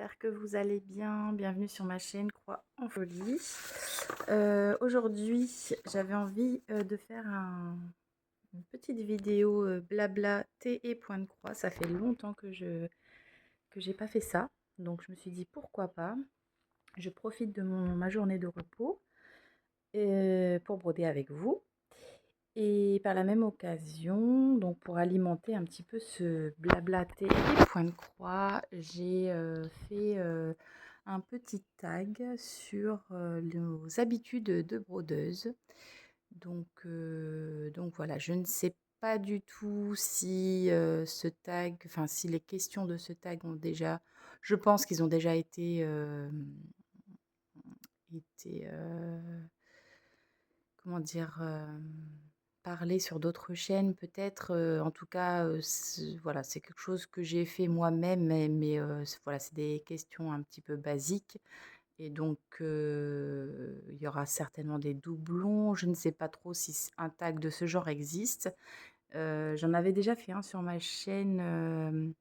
j'espère que vous allez bien. Bienvenue sur ma chaîne Croix en Folie. Aujourd'hui, j'avais envie de faire une petite vidéo blabla thé et point de croix. Ça fait longtemps que j'ai pas fait ça. Donc je me suis dit pourquoi pas. Je profite de ma journée de repos pour broder avec vous. Et par la même occasion, donc pour alimenter un petit peu ce blablaté et point de croix, j'ai fait un petit tag sur nos habitudes de brodeuse. Donc voilà, je ne sais pas du tout si ce tag, enfin si les questions de ce tag ont déjà, je pense qu'ils ont déjà été comment dire, parler sur d'autres chaînes peut-être, en tout cas, voilà, c'est quelque chose que j'ai fait moi-même, mais voilà, c'est des questions un petit peu basiques et donc il y aura certainement des doublons. Je ne sais pas trop si un tag de ce genre existe. J'en avais déjà fait un sur ma chaîne,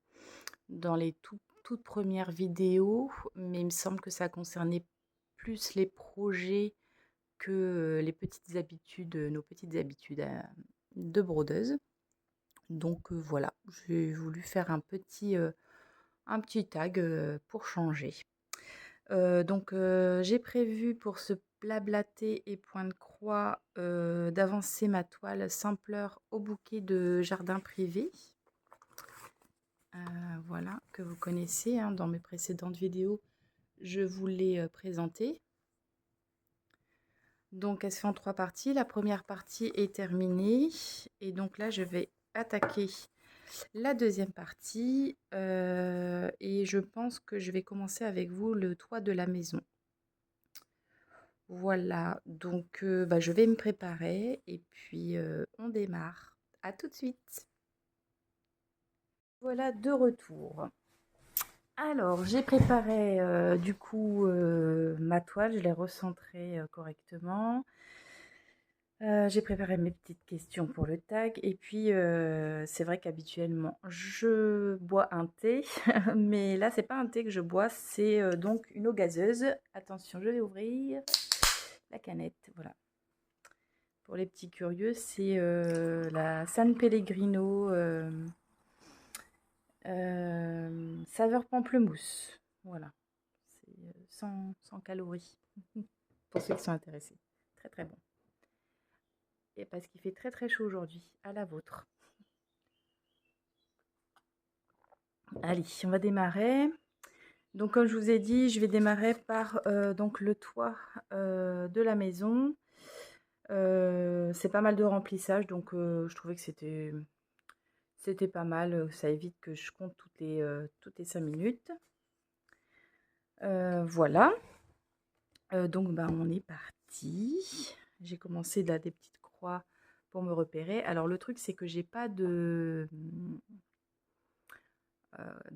dans les toutes premières vidéos, mais il me semble que ça concernait plus les projets que les petites habitudes, nos petites habitudes de brodeuse. Donc voilà, j'ai voulu faire un petit tag pour changer. J'ai prévu pour ce blablaté et point de croix d'avancer ma toile simpleur au bouquet de jardin privé. Voilà, que vous connaissez hein, dans mes précédentes vidéos, je vous l'ai présenté. Donc, elle se fait en 3 parties. La première partie est terminée. Et donc là, je vais attaquer la deuxième partie. Et je pense que je vais commencer avec vous le toit de la maison. Voilà, donc je vais me préparer et puis on démarre. À tout de suite. Voilà, de retour. Alors, j'ai préparé du coup ma toile, je l'ai recentrée correctement. J'ai préparé mes petites questions pour le tag et puis c'est vrai qu'habituellement je bois un thé, mais là c'est pas un thé que je bois, c'est donc une eau gazeuse. Attention, je vais ouvrir la canette, voilà. Pour les petits curieux, c'est la San Pellegrino saveur pamplemousse, voilà. C'est sans calories, pour ceux qui sont intéressés. Très très bon. Et parce qu'il fait très très chaud aujourd'hui, à la vôtre. Allez, on va démarrer. Donc comme je vous ai dit, je vais démarrer par donc le toit de la maison. C'est pas mal de remplissage, donc je trouvais que c'était pas mal. Ça évite que je compte toutes les 5 minutes. Voilà. Donc on est parti. J'ai commencé là des petites croix pour me repérer. Alors le truc c'est que j'ai pas de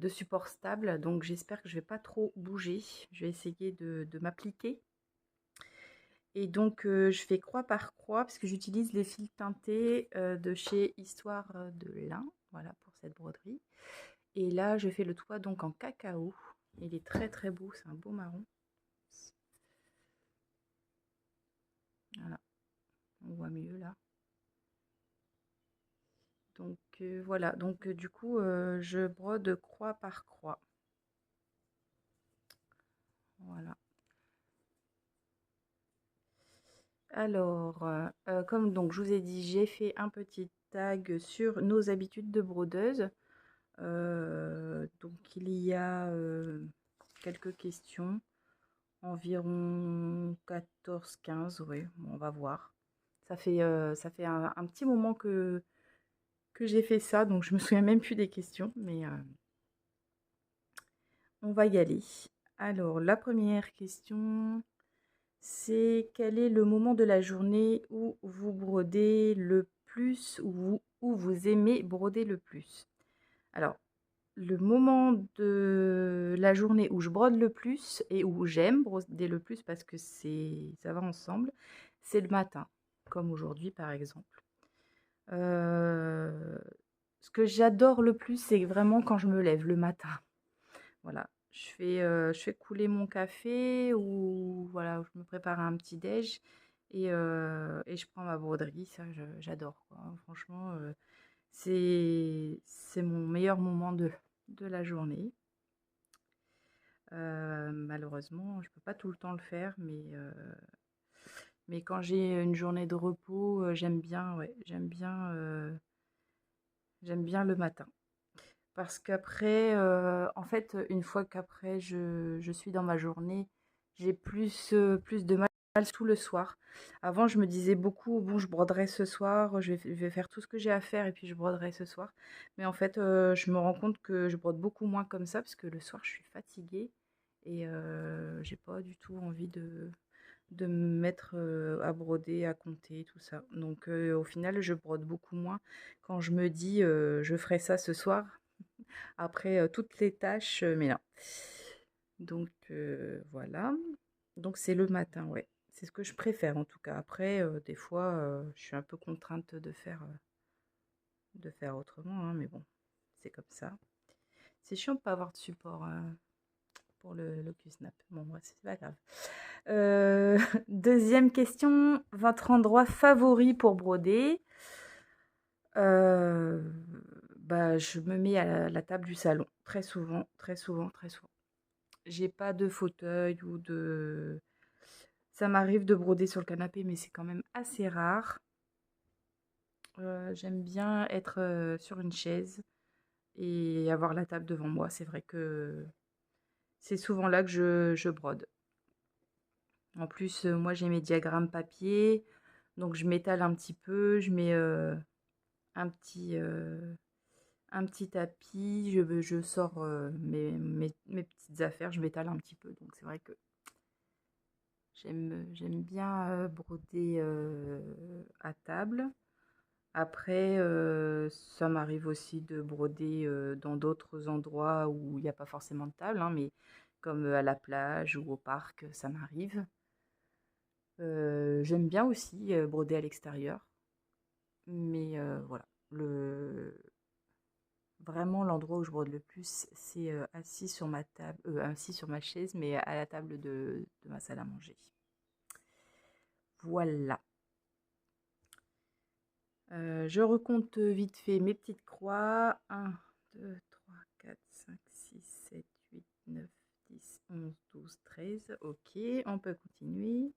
support stable, donc j'espère que je vais pas trop bouger. Je vais essayer de m'appliquer. Et donc je fais croix par croix parce que j'utilise les fils teintés de chez Histoire de lin, voilà pour cette broderie. Et là je fais le toit donc en cacao. Il est très très beau, c'est un beau marron. Voilà, on voit mieux là. Donc voilà, donc du coup je brode croix par croix. Voilà. Alors, comme donc je vous ai dit, j'ai fait un petit tag sur nos habitudes de brodeuse. Donc il y a quelques questions, environ 14-15, oui, bon, on va voir. Ça fait un petit moment que j'ai fait ça, donc je me souviens même plus des questions, mais on va y aller. Alors, la première question, c'est quel est le moment de la journée où vous brodez le plus, ou où vous aimez broder le plus? Alors, le moment de la journée où je brode le plus et où j'aime broder le plus parce que ça va ensemble, c'est le matin, comme aujourd'hui par exemple. Ce que j'adore le plus, c'est vraiment quand je me lève le matin. Voilà, je fais couler mon café ou voilà, je me prépare un petit déj et je prends ma broderie. Ça, j'adore, quoi, hein. Franchement, c'est mon meilleur moment de la journée. Malheureusement, je peux pas tout le temps le faire, mais quand j'ai une journée de repos, j'aime bien, ouais, j'aime bien le matin. Parce qu'après, en fait, une fois qu'après je suis dans ma journée, j'ai plus de mal tout le soir. Avant, je me disais beaucoup: «Bon, je broderai ce soir, je vais faire tout ce que j'ai à faire et puis je broderai ce soir». Mais en fait, je me rends compte que je brode beaucoup moins comme ça parce que le soir, je suis fatiguée et j'ai pas du tout envie de me mettre, à broder, à compter, tout ça. Donc au final, je brode beaucoup moins quand je me dis, «Je ferai ça ce soir». Après, toutes les tâches, mais non. Donc voilà. Donc c'est le matin, ouais. C'est ce que je préfère en tout cas. Après, des fois, je suis un peu contrainte de faire autrement, hein, mais bon, c'est comme ça. C'est chiant de pas avoir de support, pour le LocuSnap. Bon, ouais, c'est pas grave. 2e question, votre endroit favori pour broder? Heu, Bah, je me mets à la table du salon, très souvent, très souvent, très souvent. J'ai pas de fauteuil ou de ça m'arrive de broder sur le canapé, mais c'est quand même assez rare. J'aime bien être, sur une chaise et avoir la table devant moi. C'est vrai que c'est souvent là que je brode. En plus, moi j'ai mes diagrammes papier, donc je m'étale un petit peu, je mets, un petit, heu, un petit tapis, je sors, mes petites affaires, je m'étale un petit peu, donc c'est vrai que j'aime bien, broder, à table. Après, ça m'arrive aussi de broder, dans d'autres endroits où il y a pas forcément de table, hein, mais comme, à la plage ou au parc, ça m'arrive. J'aime bien aussi, broder à l'extérieur, mais voilà, le vraiment l'endroit où je brode le plus, c'est, assis sur ma chaise, mais à la table de ma salle à manger. Voilà. Je recompte vite fait mes petites croix. 1, 2, 3, 4, 5, 6, 7, 8, 9, 10, 11, 12, 13. OK, on peut continuer.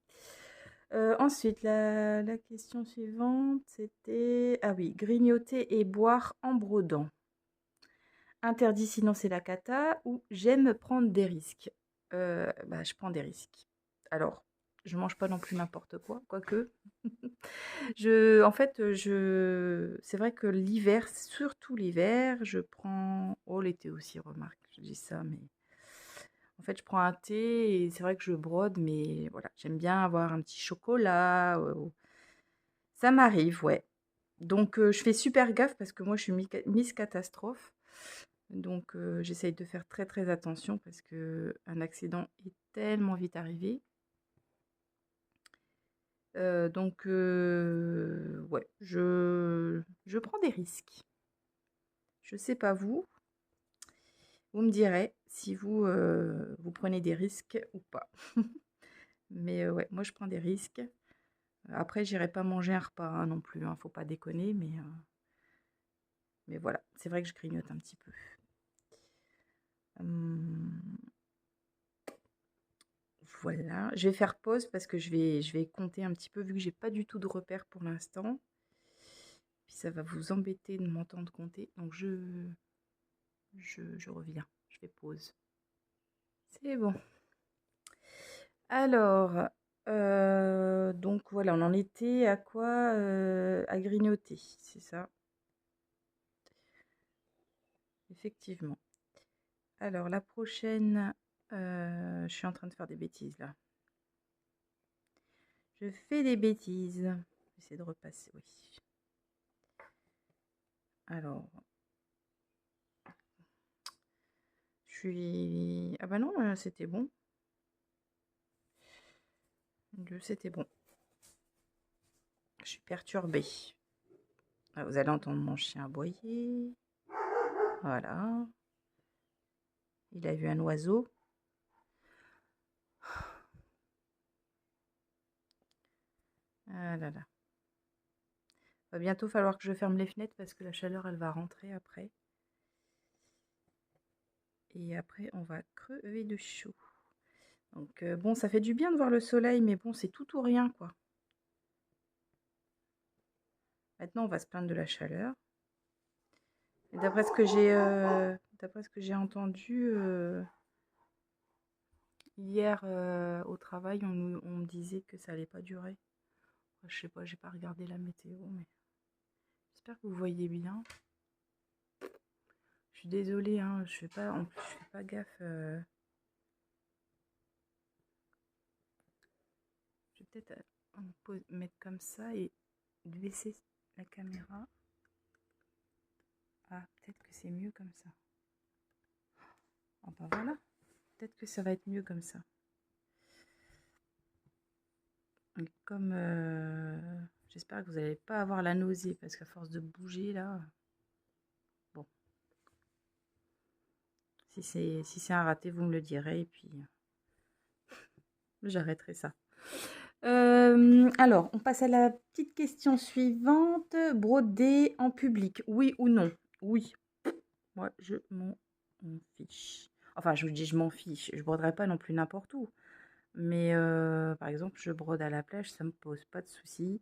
Ensuite, la question suivante, c'était ah oui, grignoter et boire en brodant. Interdit sinon c'est la cata ou j'aime prendre des risques. Bah, je prends des risques. Alors, je mange pas non plus n'importe quoi, quoique. En fait, c'est vrai que l'hiver, surtout l'hiver, je prends oh l'été aussi remarque, je dis ça, mais en fait, je prends un thé et c'est vrai que je brode, mais voilà, j'aime bien avoir un petit chocolat, ça m'arrive, ouais. Donc je fais super gaffe parce que moi je suis Miss Catastrophe. Donc j'essaye de faire très, très attention parce qu'un accident est tellement vite arrivé. Donc ouais, je prends des risques. Je sais pas vous, vous me direz si vous, vous prenez des risques ou pas. Mais ouais, moi je prends des risques. Après j'irai pas manger un repas, hein, non plus, hein, faut pas déconner, mais voilà, c'est vrai que je grignote un petit peu. Hem, voilà, je vais faire pause parce que je vais compter un petit peu vu que j'ai pas du tout de repères pour l'instant. Puis ça va vous embêter de m'entendre compter, donc je reviens, je fais pause. C'est bon. Alors, donc voilà, on en était à quoi? À grignoter, c'est ça? Effectivement. Alors la prochaine, je suis en train de faire des bêtises là. Je fais des bêtises. J'essaie de repasser, oui. Alors, ah bah non, c'était bon. C'était bon. Je suis perturbée. Ah, vous allez entendre mon chien aboyer. Voilà. Il a vu un oiseau. Ah là là. Va bientôt falloir que je ferme les fenêtres parce que la chaleur, elle va rentrer après. Et après, on va crever de chaud. Donc bon, ça fait du bien de voir le soleil, mais bon, c'est tout ou rien, quoi. Maintenant, on va se plaindre de la chaleur. Et d'après ce que j'ai entendu hier au travail, on me disait que ça allait pas durer. Je sais pas, j'ai pas regardé la météo, mais j'espère que vous voyez bien. Je suis désolée, hein, je fais pas, en plus, je fais pas gaffe. Je vais peut-être mettre comme ça et baisser la caméra. Ah, peut-être que c'est mieux comme ça. Ah bah voilà, peut-être que ça va être mieux comme ça. Et comme j'espère que vous n'allez pas avoir la nausée parce qu'à force de bouger là, bon, si c'est un raté, vous me le direz et puis j'arrêterai ça. Alors, on passe à la petite question suivante. Broder en public, oui ou non? Oui. Moi, je m'en fiche. Enfin, je vous dis, je m'en fiche. Je broderai pas non plus n'importe où. Mais par exemple, je brode à la plage, ça me pose pas de soucis.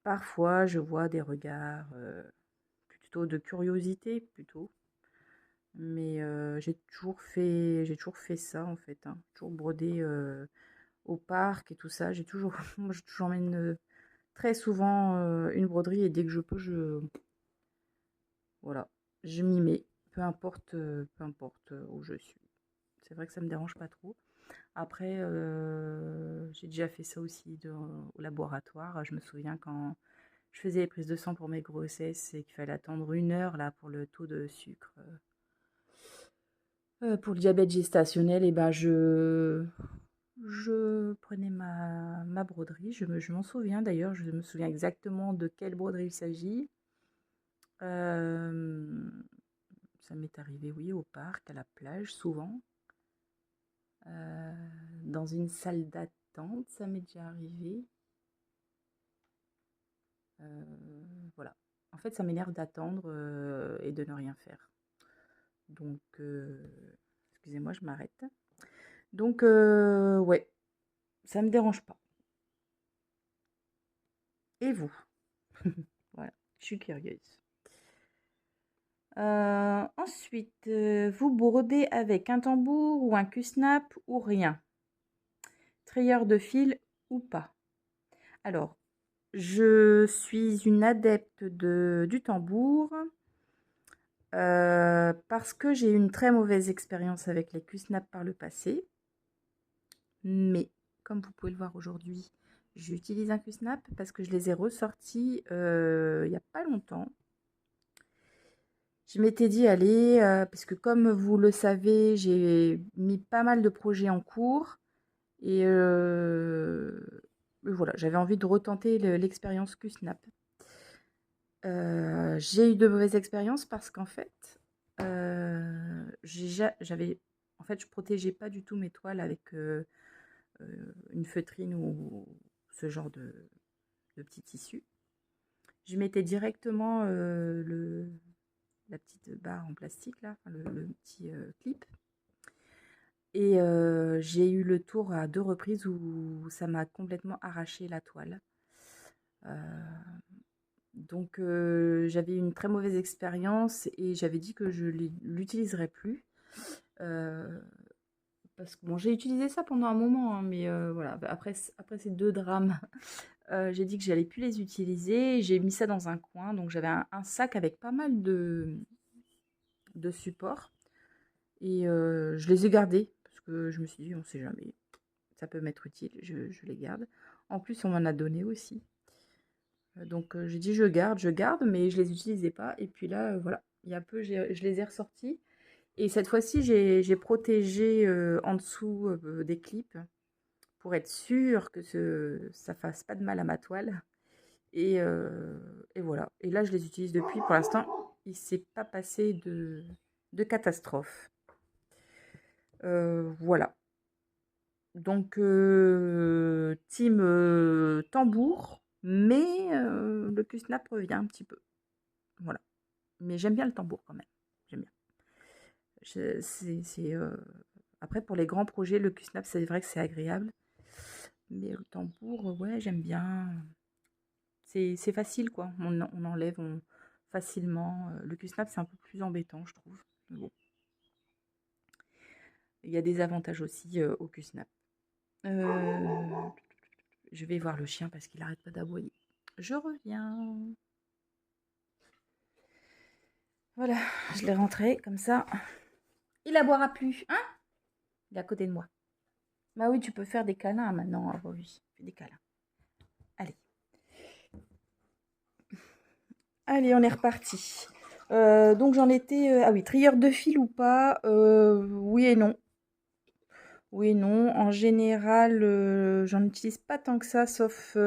Parfois, je vois des regards plutôt de curiosité, plutôt. Mais j'ai toujours fait ça en fait, hein. Toujours brodé au parc et tout ça. Moi, j'emmène très souvent une broderie et dès que je peux, voilà, je m'y mets. Peu importe où je suis. C'est vrai que ça me dérange pas trop. Après, j'ai déjà fait ça aussi au laboratoire. Je me souviens quand je faisais les prises de sang pour mes grossesses et qu'il fallait attendre 1 heure là pour le taux de sucre. Pour le diabète gestationnel, et ben je prenais ma broderie. Je m'en souviens d'ailleurs, je me souviens exactement de quelle broderie il s'agit. Euh, Ça m'est arrivé, oui, au parc, à la plage, souvent. Euh, Dans une salle d'attente, ça m'est déjà arrivé. Euh, voilà. En fait, ça m'énerve d'attendre et de ne rien faire. Donc, excusez-moi, je m'arrête. Donc, ouais, ça me dérange pas. Et vous? Voilà, je suis curieuse. Ensuite, vous brodez avec un tambour ou un cusnap ou rien? Trayeur de fil ou pas? Alors, je suis une adepte du tambour parce que j'ai eu une très mauvaise expérience avec les cusnaps par le passé. Mais, comme vous pouvez le voir aujourd'hui, j'utilise un cusnap parce que je les ai ressortis il n'y a pas longtemps. Je m'étais dit, allez, parce que comme vous le savez, j'ai mis pas mal de projets en cours. Et voilà, j'avais envie de retenter l'expérience QSnap. J'ai eu de mauvaises expériences parce qu'en fait, j'avais, en fait, je protégeais pas du tout mes toiles avec une feutrine ou ce genre de petit tissu. Je mettais directement la petite barre en plastique là, enfin, le petit clip. Et j'ai eu le tour à 2 reprises où ça m'a complètement arraché la toile. Heu, donc j'avais eu une très mauvaise expérience et j'avais dit que je l'utiliserais plus. Heu, Parce que bon, j'ai utilisé ça pendant un moment, hein, mais voilà, bah, après ces 2 drames, j'ai dit que j'allais plus les utiliser. J'ai mis ça dans un coin, donc j'avais un sac avec pas mal de supports et je les ai gardés parce que je me suis dit: «On sait jamais». Ça peut m'être utile, je les garde. En plus, on m'en a donné aussi. Donc j'ai dit: je garde», mais je les utilisais pas et puis là, voilà, il y a peu, je les ai ressortis et cette fois-ci, j'ai protégé, en dessous, des clips pour être sûre que ça fasse pas de mal à ma toile et voilà et là, je les utilise depuis. Pour l'instant, il s'est pas passé de catastrophe. Voilà. Donc team, tambour, mais le Q-snap revient un petit peu. Voilà. Mais j'aime bien le tambour quand même. J'aime bien. Après pour les grands projets, le Q-snap, c'est vrai que c'est agréable. Mais le tambour, ouais, j'aime bien. C'est facile quoi. On enlève facilement. Le Q-snap, c'est un peu plus embêtant, je trouve. Mais bon, il y a des avantages aussi au Q-snap. Je vais voir le chien parce qu'il arrête pas d'aboyer. Je reviens. Voilà, je l'ai rentré comme ça. Il aboiera plus, hein? Il est à côté de moi. Bah oui, tu peux faire des câlins maintenant. Ah bah oui, fais des câlins. Allez. Allez, on est reparti. Donc j'en étais... ah oui, trieur de fil ou pas? Oui et non. Oui et non. En général, j'en utilise pas tant que ça, sauf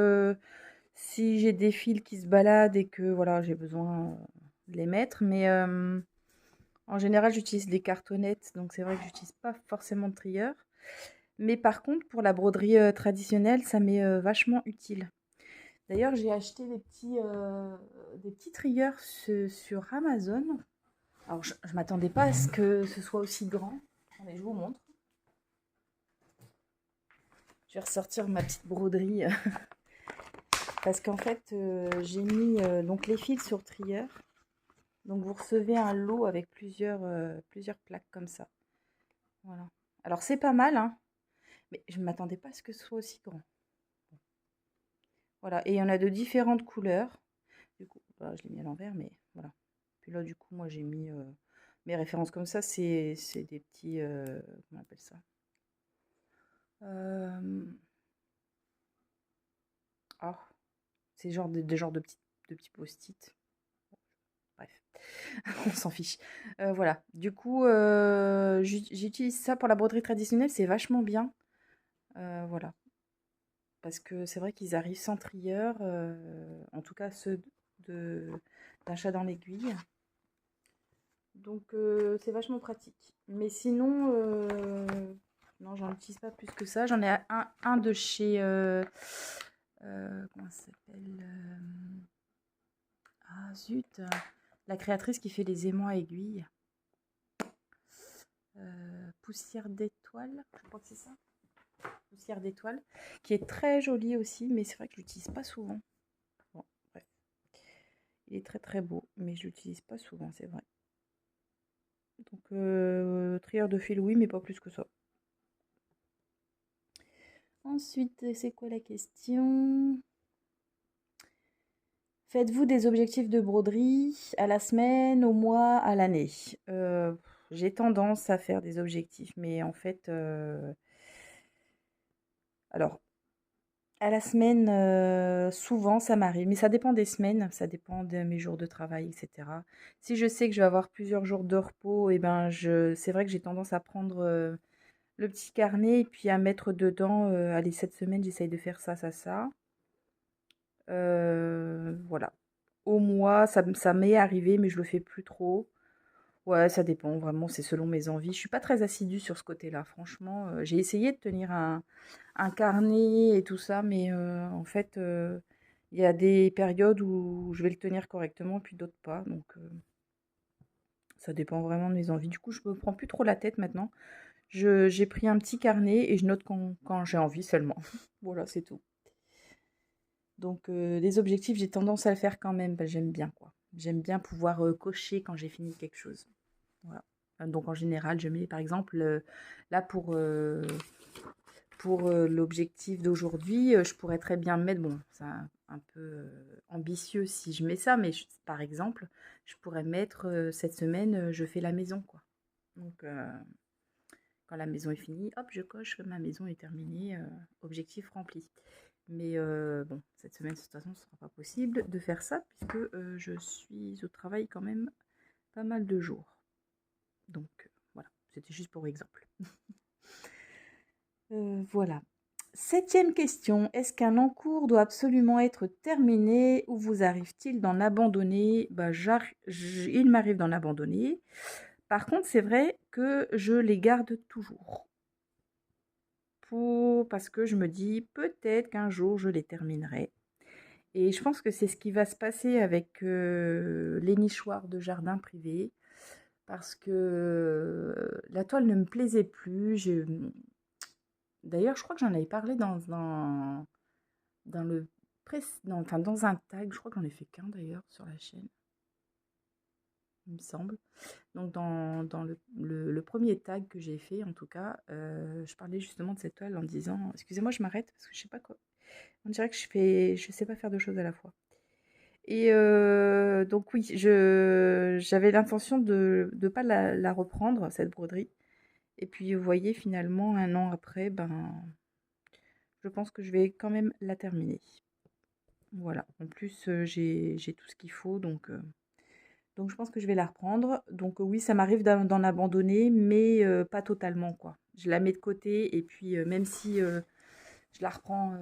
si j'ai des fils qui se baladent et que voilà, j'ai besoin de les mettre. Mais en général, j'utilise des cartonnettes, donc c'est vrai que j'utilise pas forcément de trieur. Mais par contre, pour la broderie traditionnelle, ça m'est vachement utile. D'ailleurs, j'ai acheté des petits trieurs sur Amazon. Alors, je ne m'attendais pas à ce que ce soit aussi grand. Attendez, je vous montre. Je vais ressortir ma petite broderie. Parce qu'en fait, j'ai mis donc les fils sur trieur. Donc, vous recevez un lot avec plusieurs plaques comme ça. Voilà. Alors, c'est pas mal, hein, mais je ne m'attendais pas à ce que ce soit aussi grand. Voilà. Et il y en a de différentes couleurs. Du coup, bah, je l'ai mis à l'envers, mais voilà. Puis là, du coup, moi, j'ai mis mes références comme ça. C'est des petits... comment on appelle ça? Ah, c'est genre des genres de petits post-it. Bref, on s'en fiche. Voilà. Du coup, j'utilise ça pour la broderie traditionnelle. C'est vachement bien. Voilà. Parce que c'est vrai qu'ils arrivent sans trieur. En tout cas, ceux d'un chat dans l'aiguille. Donc c'est vachement pratique. Mais sinon, non, j'en utilise pas plus que ça. J'en ai un de chez... comment ça s'appelle? Ah zut, la créatrice qui fait les aimants à aiguilles. Poussière d'étoile, je crois que c'est ça. Poussière d'étoile, qui est très jolie aussi, mais c'est vrai que je l'utilise pas souvent. Bon, bref. Il est très très beau, mais je l'utilise pas souvent, c'est vrai. Donc, trieur de fil, oui, mais pas plus que ça. Ensuite, c'est quoi la question? Faites-vous des objectifs de broderie à la semaine, au mois, à l'année? J'ai tendance à faire des objectifs, mais en fait, alors, à la semaine, souvent ça m'arrive, mais ça dépend des semaines, ça dépend de mes jours de travail, et cetera. Si je sais que je vais avoir plusieurs jours de repos, et ben c'est vrai que j'ai tendance à prendre le petit carnet et puis à mettre dedans, allez, cette semaine, j'essaye de faire ça, ça, ça. Voilà. Au mois, ça m'est arrivé, mais je le fais plus trop. Ouais, ça dépend, vraiment, c'est selon mes envies. Je suis pas très assidue sur ce côté-là, franchement. J'ai essayé de tenir un carnet et tout ça, mais en fait, il y a des périodes où je vais le tenir correctement, puis d'autres pas. Donc, ça dépend vraiment de mes envies. Du coup, je me prends plus trop la tête maintenant. J'ai pris un petit carnet et je note quand j'ai envie seulement. Voilà, c'est tout. Donc, les objectifs, j'ai tendance à le faire quand même. J'aime bien, quoi. J'aime bien pouvoir cocher quand j'ai fini quelque chose. Voilà. Donc, en général, je mets, par exemple, là, pour l'objectif d'aujourd'hui, je pourrais très bien mettre, bon, c'est un peu ambitieux si je mets ça, mais par exemple, je pourrais mettre cette semaine, je fais la maison, quoi. Donc, quand la maison est finie, hop, je coche que ma maison est terminée, objectif rempli. Mais bon, cette semaine, de toute façon, ce ne sera pas possible de faire ça puisque je suis au travail quand même pas mal de jours. Donc voilà, c'était juste pour exemple. Voilà. 7e question. Est-ce qu'un encours doit absolument être terminé ou vous arrive-t-il d'en abandonner? Il m'arrive d'en abandonner. Par contre, c'est vrai que je les garde toujours parce que je me dis: «Peut-être qu'un jour je les terminerai» et je pense que c'est ce qui va se passer avec, les nichoirs de jardin privé parce que, la toile ne me plaisait plus. D'ailleurs, je crois que j'en avais parlé dans le enfin, dans un tag, je crois que j'en ai fait qu'un d'ailleurs sur la chaîne, il me semble. Donc dans le 1er tag que j'ai fait en tout cas, je parlais justement de cette toile en disant: «Excusez-moi, je m'arrête parce que je sais pas quoi, on dirait que je sais pas faire 2 choses à la fois» et donc oui, j'avais l'intention de pas la reprendre cette broderie et puis vous voyez finalement 1 an après, ben, je pense que je vais quand même la terminer. Voilà, en plus, j'ai tout ce qu'il faut donc je pense que je vais la reprendre. Donc oui, ça m'arrive d'en abandonner, mais pas totalement, quoi. Je la mets de côté et puis, même si, je la reprends,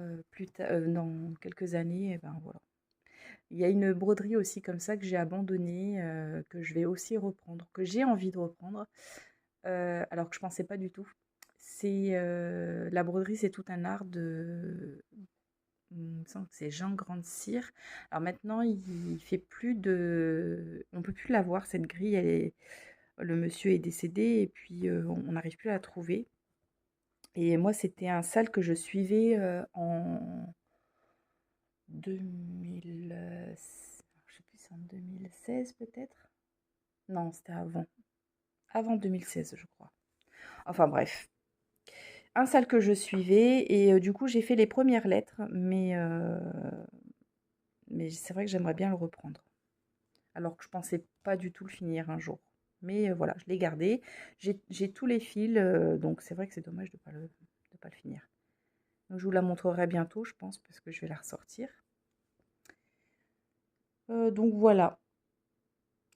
dans quelques années et ben, voilà. Il y a une broderie aussi comme ça que j'ai abandonnée, que je vais aussi reprendre, que j'ai envie de reprendre, alors que je pensais pas du tout. La broderie, c'est tout un art il me semble que c'est Jean Grande-Cire. Alors maintenant, il fait plus de on peut plus la voir cette grille, le monsieur est décédé et puis, on n'arrive plus à la trouver et moi, c'était un sale que je suivais, en 2000, je sais plus, c'est en 2016 peut-être? Non, c'était avant 2016, je crois. Enfin bref, un sale que je suivais et du coup, j'ai fait les premières lettres mais c'est vrai que j'aimerais bien le reprendre. Alors que je pensais pas du tout le finir un jour. Mais voilà, je l'ai gardé. J'ai tous les fils, donc c'est vrai que c'est dommage de pas le finir. Donc je vous la montrerai bientôt, je pense, parce que je vais la ressortir. Donc voilà.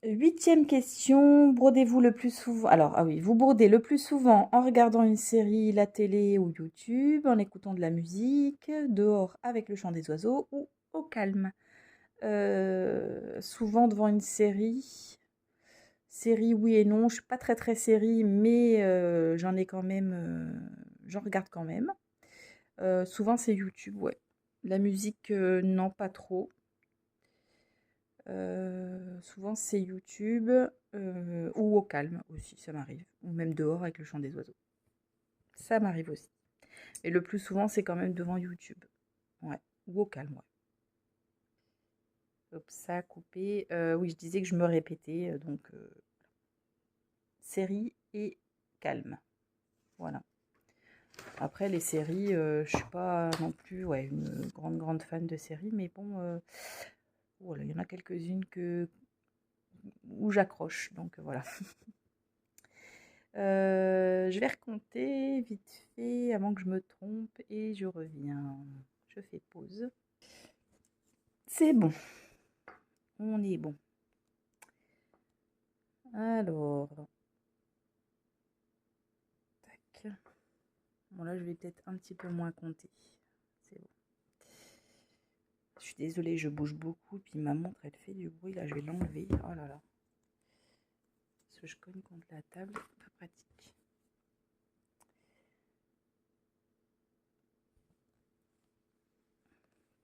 8e question, brodez-vous le plus souvent alors, ah oui, vous brodez le plus souvent en regardant une série, la télé ou YouTube, en écoutant de la musique, dehors avec le chant des oiseaux ou au calme? Souvent devant une série. Série, oui et non. Je suis pas très, très série, mais j'en ai quand même, j'en regarde quand même. Souvent, c'est YouTube, ouais. La musique, non, pas trop. Souvent, c'est YouTube, ou au calme aussi, ça m'arrive. Ou même dehors avec le chant des oiseaux. Ça m'arrive aussi. Et le plus souvent, c'est quand même devant YouTube. Ouais. Ou au calme, ouais. Hop, ça a coupé. Oui, je disais que je me répétais, donc série et calme. Voilà. Après les séries, je suis pas non plus, ouais, une grande fan de séries, mais bon, voilà, il y en a quelques-unes où j'accroche, donc voilà. Je vais recompter vite fait avant que je me trompe et je reviens. Je fais pause. C'est bon, on est bon. Alors, tac. Bon là, je vais peut-être un petit peu moins compter. C'est bon. Je suis désolée, je bouge beaucoup, puis ma montre, elle fait du bruit. Là, je vais l'enlever. Oh là là. Parce que je cogne contre la table, pas pratique.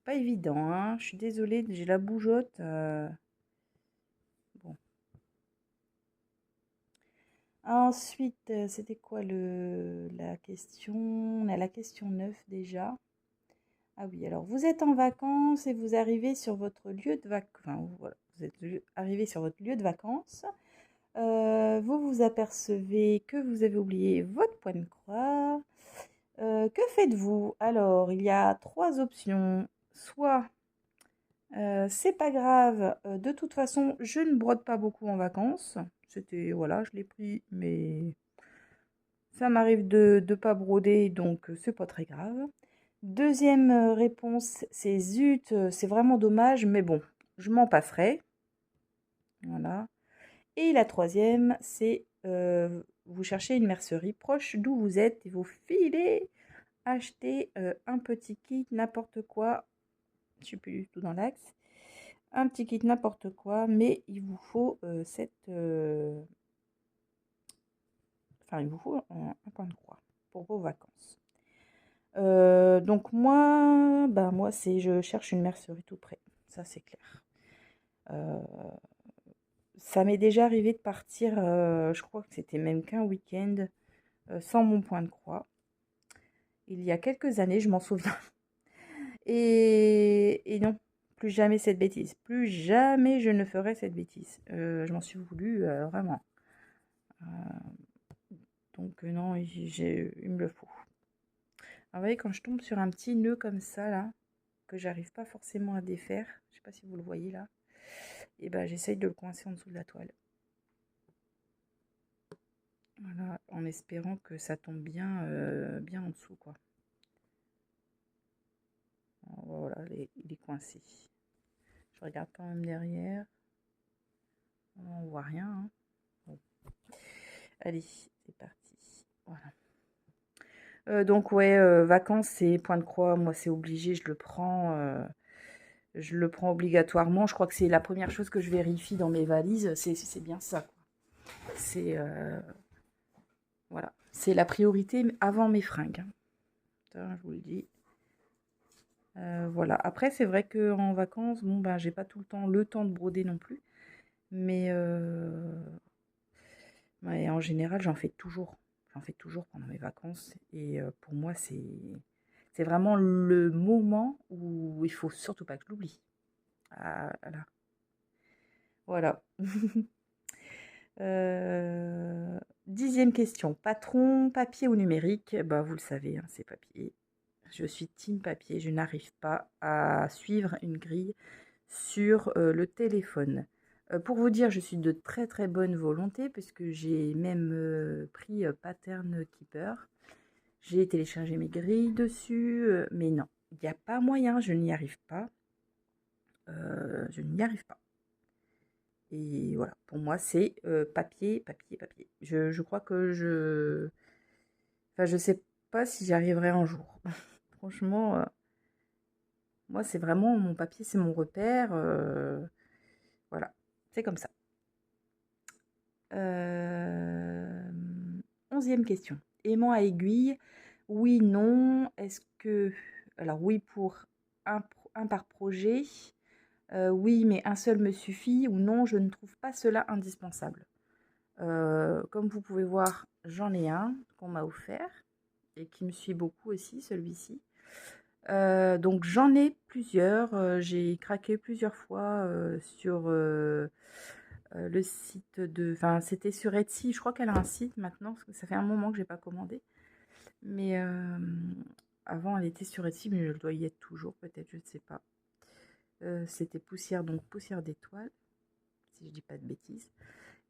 Pas évident, hein. Je suis désolée, j'ai la bougeotte. Bon. Ensuite, c'était quoi la question? On a la question 9 déjà. Ah oui, alors vous êtes en vacances et vous arrivez sur votre lieu de vacances. Enfin, voilà, vous êtes arrivé sur votre lieu de vacances. Vous vous apercevez que vous avez oublié votre point de croix. Que faites-vous? Alors, il y a 3 options. Soit c'est pas grave, de toute façon, je ne brode pas beaucoup en vacances. C'était, voilà, je l'ai pris, mais ça m'arrive de pas broder, donc c'est pas très grave. Deuxième réponse, c'est zut, c'est vraiment dommage, mais bon, je m'en passerai. Voilà. Et la troisième, c'est vous cherchez une mercerie proche d'où vous êtes et vous filez acheter un petit kit, n'importe quoi. Je suis plus du tout dans l'axe. Un petit kit n'importe quoi, mais il vous faut enfin, il vous faut un coin de croix pour vos vacances. Donc moi, je cherche une mercerie tout près, ça c'est clair. Euh, Ça m'est déjà arrivé de partir, je crois que c'était même qu'un week-end, sans mon point de croix. Il y a quelques années, je m'en souviens. Et non, plus jamais cette bêtise. Plus jamais je ne ferai cette bêtise. Je m'en suis voulu, vraiment. Euh, donc non, il me le faut. Alors, vous voyez, quand je tombe sur un petit nœud comme ça, là, que j'arrive pas forcément à défaire, je sais pas si vous le voyez là, et ben j'essaye de le coincer en dessous de la toile. Voilà, en espérant que ça tombe bien, bien en dessous, quoi. Voilà, il est coincé. Je regarde quand même derrière. On voit rien, hein. Bon. Allez, c'est parti. Voilà. Donc ouais, vacances et point de croix, moi c'est obligé, je le prends obligatoirement. Je crois que c'est la première chose que je vérifie dans mes valises, c'est bien ça, quoi. C'est voilà, c'est la priorité avant mes fringues. Ça, je vous le dis. Voilà. Après, c'est vrai qu'en vacances, bon ben, j'ai pas tout le temps de broder non plus, mais ouais, en général, j'en fais toujours. J'en fais toujours pendant mes vacances, et pour moi, c'est vraiment le moment où il faut surtout pas que je l'oublie. Ah, là. Voilà. 10e question. Patron, papier ou numérique? Bah, vous le savez, hein, c'est papier. Je suis team papier. Je n'arrive pas à suivre une grille sur le téléphone. Pour vous dire, je suis de très très bonne volonté puisque j'ai même pris Pattern Keeper. J'ai téléchargé mes grilles dessus, mais non, il n'y a pas moyen, je n'y arrive pas. Je n'y arrive pas. Et voilà, pour moi, c'est papier, papier, papier. Je crois que enfin, je sais pas si j'y arriverai un jour. Franchement, moi, c'est vraiment mon papier, c'est mon repère. Voilà, c'est comme ça. 11e question. Aimant à aiguille, oui, non. Est-ce que... Alors oui pour un par projet. Oui, mais un seul me suffit. Ou non, je ne trouve pas cela indispensable. Comme vous pouvez voir, j'en ai un qu'on m'a offert et qui me suit beaucoup aussi, celui-ci. Donc j'en ai plusieurs. J'ai craqué plusieurs fois sur le site de... Enfin, c'était sur Etsy. Je crois qu'elle a un site maintenant, parce que ça fait un moment que j'ai pas commandé. Mais avant, elle était sur Etsy, mais je dois y être toujours, peut-être, je ne sais pas. C'était poussière, donc poussière d'étoiles, si je dis pas de bêtises.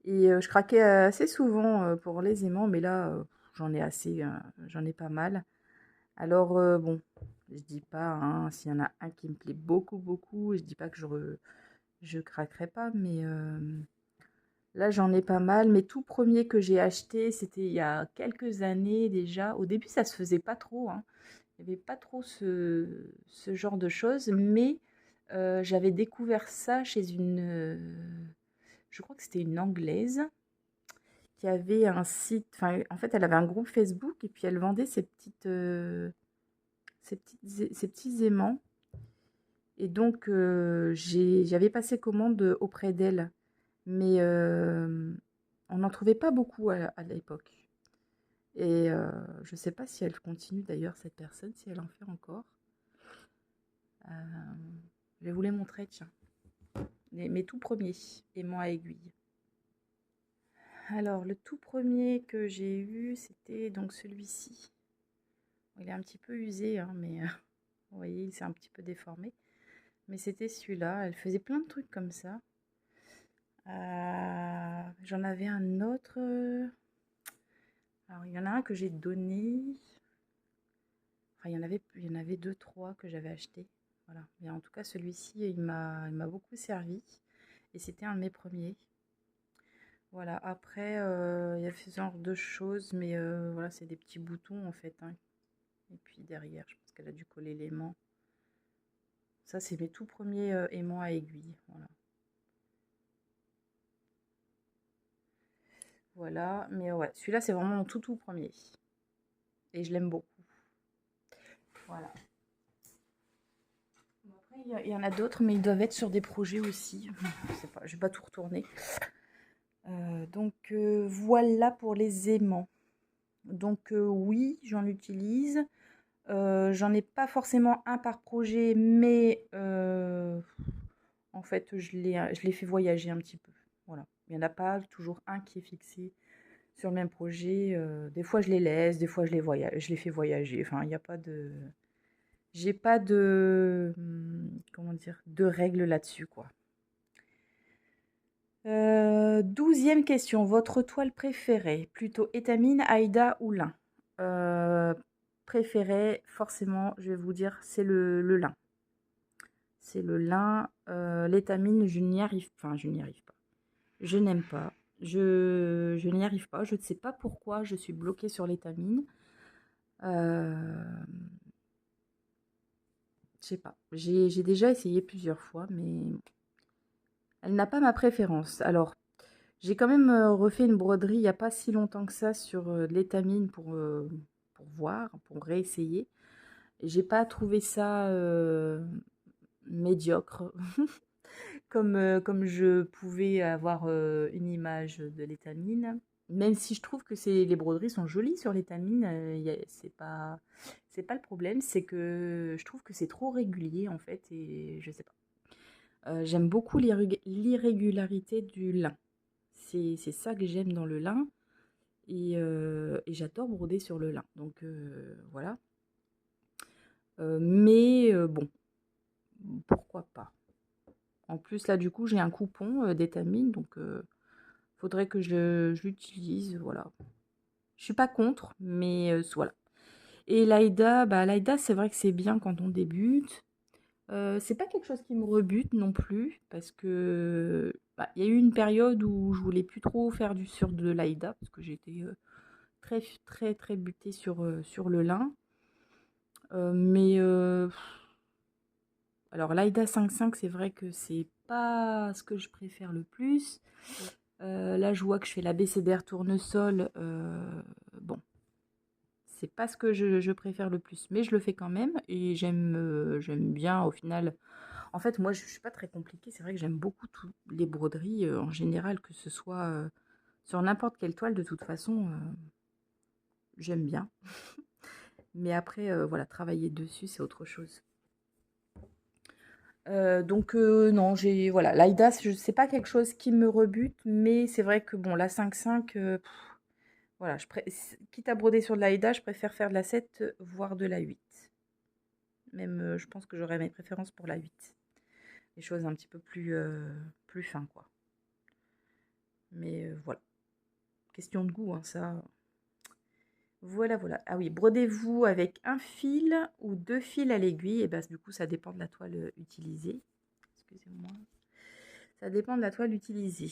Et je craquais assez souvent pour les aimants, mais là, j'en ai assez, j'en ai pas mal. Alors, bon, je dis pas, hein, s'il y en a un qui me plaît beaucoup, beaucoup, je dis pas que je craquerai pas, mais là, j'en ai pas mal. Mes tout premiers que j'ai achetés, c'était il y a quelques années déjà. Au début, ça se faisait pas trop, hein. Il n'y avait pas trop ce genre de choses, mais j'avais découvert ça chez je crois que c'était une Anglaise, qui avait un site, enfin, en fait, elle avait un groupe Facebook et puis elle vendait ses petits aimants. Et donc, j'avais passé commande auprès d'elle, mais on n'en trouvait pas beaucoup à l'époque. Et je ne sais pas si elle continue d'ailleurs, cette personne, si elle en fait encore. Euh, je vais vous les montrer, tiens. Mes tout premiers aimants à aiguille. Alors, le tout premier que j'ai eu, c'était donc celui-ci. Il est un petit peu usé, hein, mais vous voyez, il s'est un petit peu déformé. Mais c'était celui-là. Elle faisait plein de trucs comme ça. J'en avais un autre. Alors, il y en a un que j'ai donné. Enfin, il y en avait deux, trois que j'avais acheté. Voilà. Mais en tout cas, celui-ci, il m'a beaucoup servi. Et c'était un de mes premiers. Voilà. Après, il y a ce genre de choses, mais voilà, c'est des petits boutons en fait, hein. Et puis derrière, je pense qu'elle a dû coller l'aimant. Ça, c'est mes tout premiers aimants à aiguille. Voilà. Voilà, mais ouais, celui-là, c'est vraiment mon tout premier. Et je l'aime beaucoup. Voilà. Bon, après, il y en a d'autres, mais ils doivent être sur des projets aussi. Je sais pas, je vais pas tout retourner. Donc voilà pour les aimants. Donc oui, j'en utilise. J'en ai pas forcément un par projet, mais en fait, je les fais voyager un petit peu. Voilà. Il n'y en a pas toujours un qui est fixé sur le même projet. Des fois, je les laisse, des fois, je les fais voyager. Enfin, il n'y a pas de. J'ai pas de. Comment dire, de règles là-dessus, quoi. 12e question. Votre toile préférée? Plutôt étamine, Aïda ou lin? Euh, Préférée, forcément, je vais vous dire, c'est le lin. C'est le lin. L'étamine, je n'y arrive pas. Enfin, je n'y arrive pas. Je n'aime pas. Je n'y arrive pas. Je ne sais pas pourquoi je suis bloquée sur l'étamine. Euh, je sais pas. J'ai déjà essayé plusieurs fois, mais elle n'a pas ma préférence. Alors, j'ai quand même refait une broderie il n'y a pas si longtemps que ça sur de l'étamine pour voir, pour réessayer. J'ai pas trouvé ça médiocre. Comme je pouvais avoir une image de l'étamine, même si je trouve que les broderies sont jolies sur l'étamine, c'est pas le problème, c'est que je trouve que c'est trop régulier en fait, et je sais pas. J'aime beaucoup l'irrégularité du lin. C'est ça que j'aime dans le lin, et j'adore broder sur le lin. Donc voilà. Mais bon, pourquoi pas. En plus, là, du coup, j'ai un coupon d'étamine, donc faudrait que je l'utilise, voilà. Je suis pas contre, mais voilà. Et l'AIDA, bah l'AIDA, c'est vrai que c'est bien quand on débute. C'est pas quelque chose qui me rebute non plus, parce que bah, il y a eu une période où je voulais plus trop faire sur de l'AIDA, parce que j'étais très très très butée sur le lin. Mais alors l'AIDA 5.5, c'est vrai que c'est pas ce que je préfère le plus. Là, je vois que je fais l'abécédaire tournesol. Bon, c'est pas ce que je préfère le plus, mais je le fais quand même et j'aime bien au final. En fait, moi, je suis pas très compliquée. C'est vrai que j'aime beaucoup toutes les broderies en général, que ce soit sur n'importe quelle toile. De toute façon, j'aime bien. Mais après, voilà, travailler dessus, c'est autre chose. Donc non, voilà, l'AIDA, c'est pas quelque chose qui me rebute, mais c'est vrai que bon, la 5.5, voilà, quitte à broder sur de l'AIDA, je préfère faire de la 7, voire de la 8. Même, je pense que j'aurais mes préférences pour la 8. Les choses un petit peu plus fin, quoi. Mais voilà, question de goût, hein, ça. Voilà, voilà. Ah oui, brodez-vous avec un fil ou deux fils à l'aiguille? Et ben, du coup, ça dépend de la toile utilisée. Excusez-moi. Ça dépend de la toile utilisée.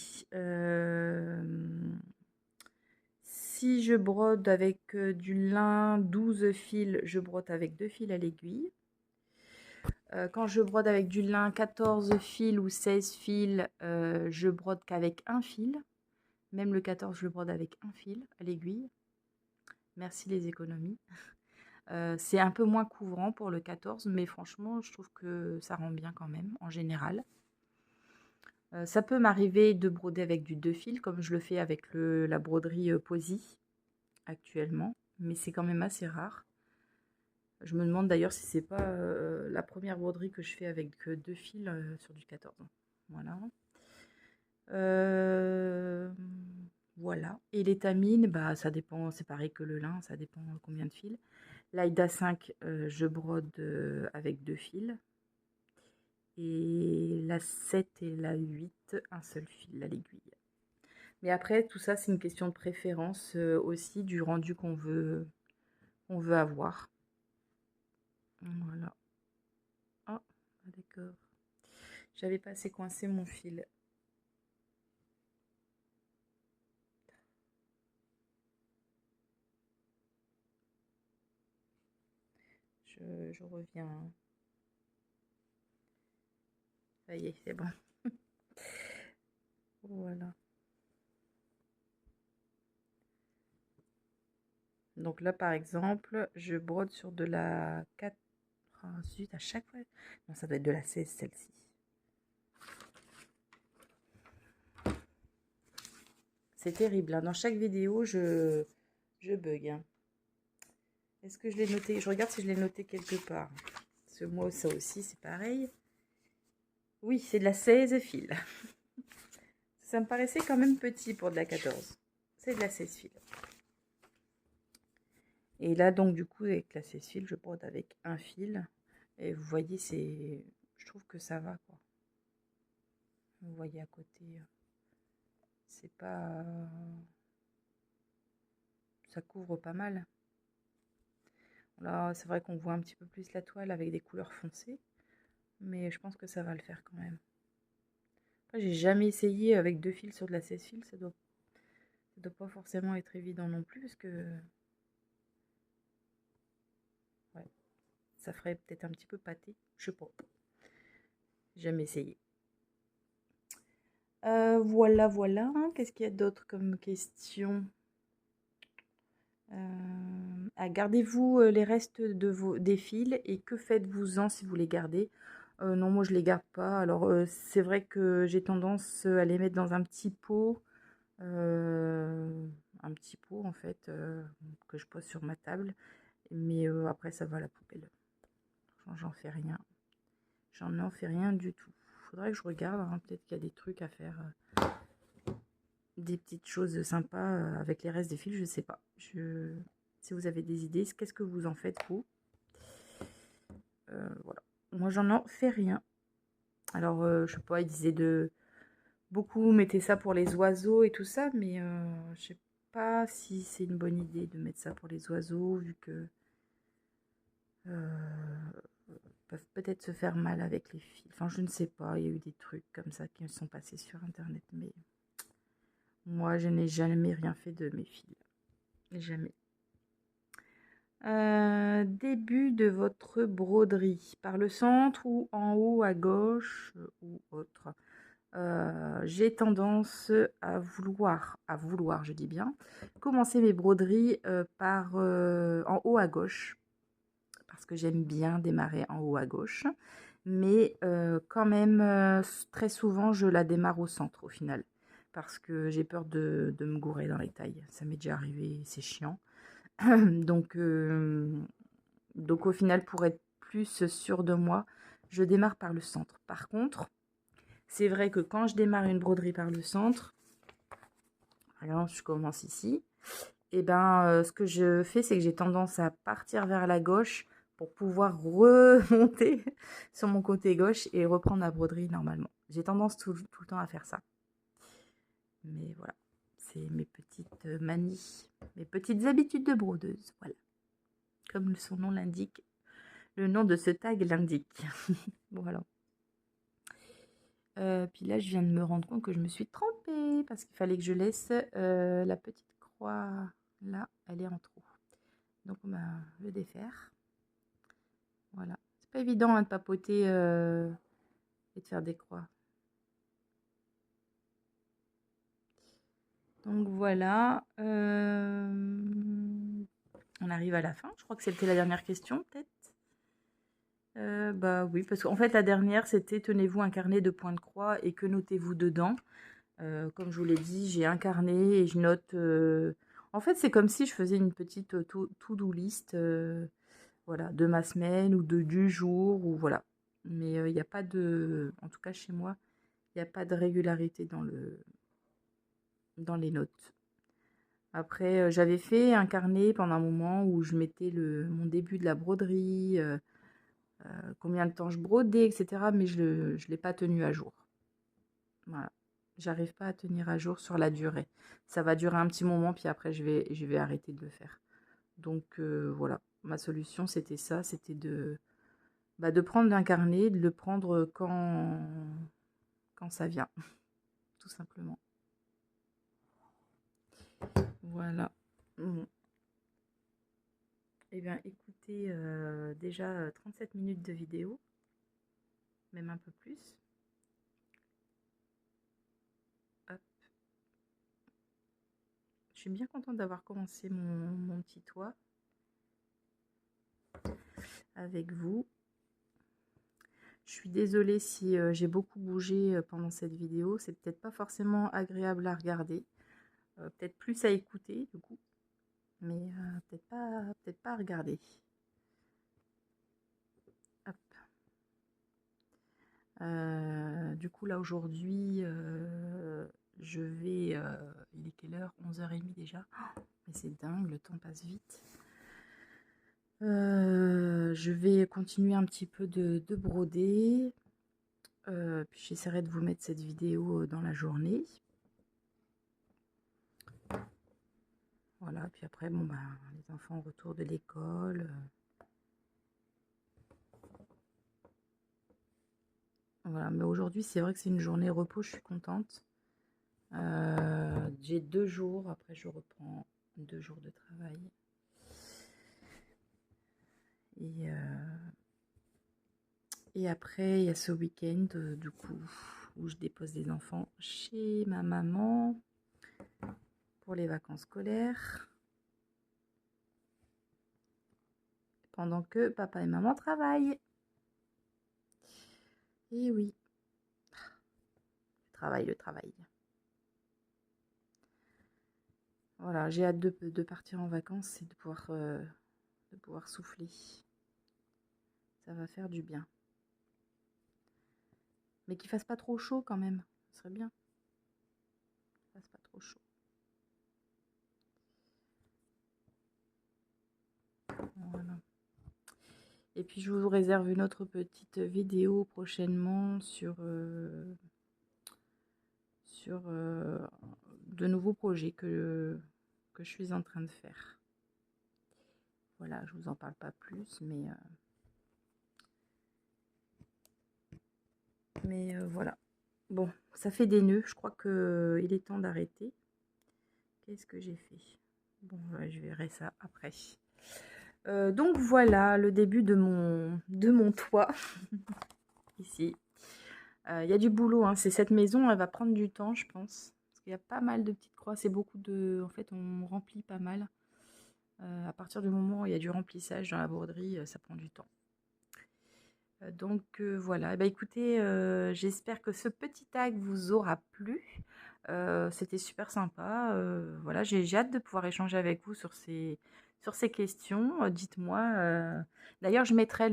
Si je brode avec du lin 12 fils, je brode avec 2 fils à l'aiguille. Quand je brode avec du lin 14 fils ou 16 fils, je brode qu'avec un fil. Même le 14, je le brode avec un fil à l'aiguille. Merci les économies. C'est un peu moins couvrant pour le 14, mais franchement, je trouve que ça rend bien quand même, en général. Ça peut m'arriver de broder avec du 2 fils, comme je le fais avec la broderie Posy actuellement, mais c'est quand même assez rare. Je me demande d'ailleurs si c'est pas la première broderie que je fais avec 2 fils sur du 14. Voilà. Euh, voilà. Et l'étamine, bah, ça dépend, c'est pareil que le lin, ça dépend combien de fils. L'Aïda 5, je brode avec 2 fils. Et la 7 et la 8, un seul fil à l'aiguille. Mais après, tout ça, c'est une question de préférence aussi, du rendu qu'on veut avoir. Voilà. Ah, d'accord. J'avais pas assez coincé mon fil. Je reviens. Ça y est, c'est bon. Voilà. Donc là, par exemple, je brode sur de la 4. Ah, zut, à chaque fois. Non, ça doit être de la 16, celle-ci. C'est terrible, hein. Dans chaque vidéo, je bug, hein. Est-ce que je l'ai noté? Je regarde si je l'ai noté quelque part. Parce que moi, ça aussi, c'est pareil. Oui, c'est de la 16 fils. Ça me paraissait quand même petit pour de la 14. C'est de la 16 fils. Et là, donc, du coup, avec la 16 fils, je brode avec un fil. Et vous voyez, c'est... Je trouve que ça va, quoi. Vous voyez à côté, c'est pas... Ça couvre pas mal. Là, c'est vrai qu'on voit un petit peu plus la toile avec des couleurs foncées. Mais je pense que ça va le faire quand même. Après, j'ai jamais essayé avec 2 fils sur de la 16 fils. Ça doit pas forcément être évident non plus. Parce que... Ouais, ça ferait peut-être un petit peu pâté. Je sais pas. Jamais essayé. Voilà, voilà. Qu'est-ce qu'il y a d'autre comme question? Gardez-vous les restes des fils et que faites-vous-en si vous les gardez? Non, moi je les garde pas. Alors c'est vrai que j'ai tendance à les mettre dans un petit pot. Un petit pot en fait que je pose sur ma table. Mais après ça va à la poubelle. J'en fais rien. J'en fais rien du tout. Faudrait que je regarde, hein. Peut-être qu'il y a des trucs à faire. Des petites choses sympas avec les restes des fils, je sais pas. Si vous avez des idées, qu'est-ce que vous en faites vous? Voilà. Moi, j'en fais rien. Alors, je sais pas, ils disaient de... Beaucoup mettaient ça pour les oiseaux et tout ça, mais je sais pas si c'est une bonne idée de mettre ça pour les oiseaux, vu que peuvent peut-être se faire mal avec les fils. Enfin, je ne sais pas, il y a eu des trucs comme ça qui sont passés sur Internet, mais moi, je n'ai jamais rien fait de mes fils. Jamais. Début de votre broderie, par le centre ou en haut à gauche ou autre. J'ai tendance à vouloir, je dis bien, commencer mes broderies par en haut à gauche, parce que j'aime bien démarrer en haut à gauche. Mais quand même, très souvent, je la démarre au centre au final, parce que j'ai peur de me gourer dans les tailles. Ça m'est déjà arrivé, c'est chiant. Donc, donc au final, pour être plus sûre de moi, je démarre par le centre. Par contre, c'est vrai que quand je démarre une broderie par le centre, par exemple, je commence ici, et ben ce que je fais, c'est que j'ai tendance à partir vers la gauche pour pouvoir remonter sur mon côté gauche et reprendre la broderie normalement. J'ai tendance tout le temps à faire ça. Mais voilà, c'est mes petites manies, mes petites habitudes de brodeuse. Voilà, comme son nom l'indique. Le nom de ce tag l'indique. Voilà. Puis là, je viens de me rendre compte que je me suis trompée parce qu'il fallait que je laisse la petite croix là, elle est en trop. Donc on va le défaire. Voilà. C'est pas évident hein, de papoter et de faire des croix. Donc voilà. On arrive à la fin. Je crois que c'était la dernière question, peut-être. Bah oui, parce qu'en fait, la dernière, c'était tenez-vous un carnet de points de croix et que notez-vous dedans. Comme je vous l'ai dit, j'ai un carnet et je note. En fait, c'est comme si je faisais une petite to-do list, voilà, de ma semaine ou du jour ou voilà. Mais il n'y a pas de, en tout cas chez moi, il n'y a pas de régularité dans les notes. Après, j'avais fait un carnet pendant un moment où je mettais mon début de la broderie, combien de temps je brodais, etc. Mais je ne l'ai pas tenu à jour. Voilà. J'arrive pas à tenir à jour sur la durée. Ça va durer un petit moment, puis après je vais arrêter de le faire. Donc voilà, ma solution c'était ça, c'était de prendre un carnet, de le prendre quand ça vient, tout simplement. Voilà. Bon. Eh bien écoutez, déjà 37 minutes de vidéo, même un peu plus. Hop. Je suis bien contente d'avoir commencé mon petit toit avec vous. Je suis désolée si j'ai beaucoup bougé pendant cette vidéo. C'est peut-être pas forcément agréable à regarder. Peut-être plus à écouter du coup. Mais peut-être pas à regarder. Hop. Du coup là aujourd'hui, je vais... il est quelle heure? 11h30 déjà. Oh, mais c'est dingue, le temps passe vite. Je vais continuer un petit peu de broder. Puis j'essaierai de vous mettre cette vidéo dans la journée. Voilà, puis après, bon, les enfants au retour de l'école. Voilà, mais aujourd'hui, c'est vrai que c'est une journée repos, je suis contente. J'ai 2 jours, après je reprends 2 jours de travail. Et après, il y a ce week-end, du coup, où je dépose les enfants chez ma maman pour les vacances scolaires. Pendant que papa et maman travaillent. Et oui, le travail. Voilà, j'ai hâte de partir en vacances et de pouvoir souffler. Ça va faire du bien. Mais qu'il fasse pas trop chaud quand même, ce serait bien. Qu'il fasse pas trop chaud. Voilà. Et puis je vous réserve une autre petite vidéo prochainement sur de nouveaux projets que je suis en train de faire. Voilà, je vous en parle pas plus, mais voilà. Bon, ça fait des nœuds, je crois que il est temps d'arrêter. Qu'est-ce que j'ai fait? Bon, je verrai ça après. Donc voilà le début de mon toit ici. Il y a du boulot, hein. C'est cette maison, elle va prendre du temps, je pense. Parce qu'il y a pas mal de petites croix, c'est beaucoup de... En fait, on remplit pas mal. À partir du moment où il y a du remplissage dans la broderie, ça prend du temps. Donc voilà, bah, écoutez, j'espère que ce petit tag vous aura plu. C'était super sympa. Voilà, j'ai hâte de pouvoir échanger avec vous sur ces questions. Dites-moi. D'ailleurs, je mettrai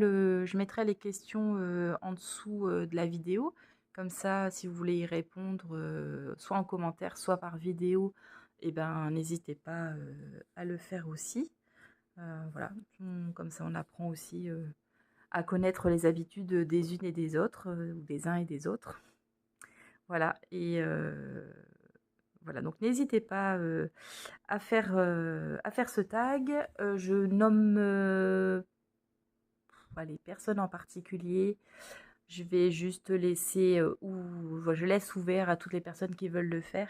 les questions en dessous de la vidéo. Comme ça, si vous voulez y répondre, soit en commentaire, soit par vidéo, eh ben, n'hésitez pas à le faire aussi. Voilà, comme ça on apprend aussi à connaître les habitudes des unes et des autres, ou des uns et des autres. Voilà, et voilà, donc n'hésitez pas à faire ce tag. Je nomme les personnes en particulier. Je vais juste laisser, je laisse ouvert à toutes les personnes qui veulent le faire,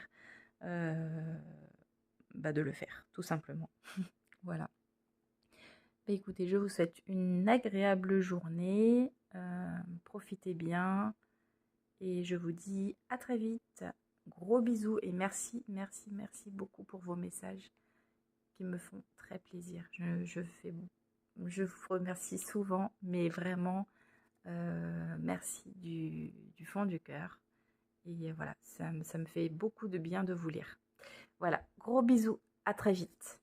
de le faire, tout simplement. Voilà. Écoutez, je vous souhaite une agréable journée. Profitez bien. Et je vous dis à très vite. Gros bisous et merci, merci, merci beaucoup pour vos messages qui me font très plaisir. Je vous remercie souvent, mais vraiment, merci du fond du cœur. Et voilà, ça me fait beaucoup de bien de vous lire. Voilà, gros bisous, à très vite.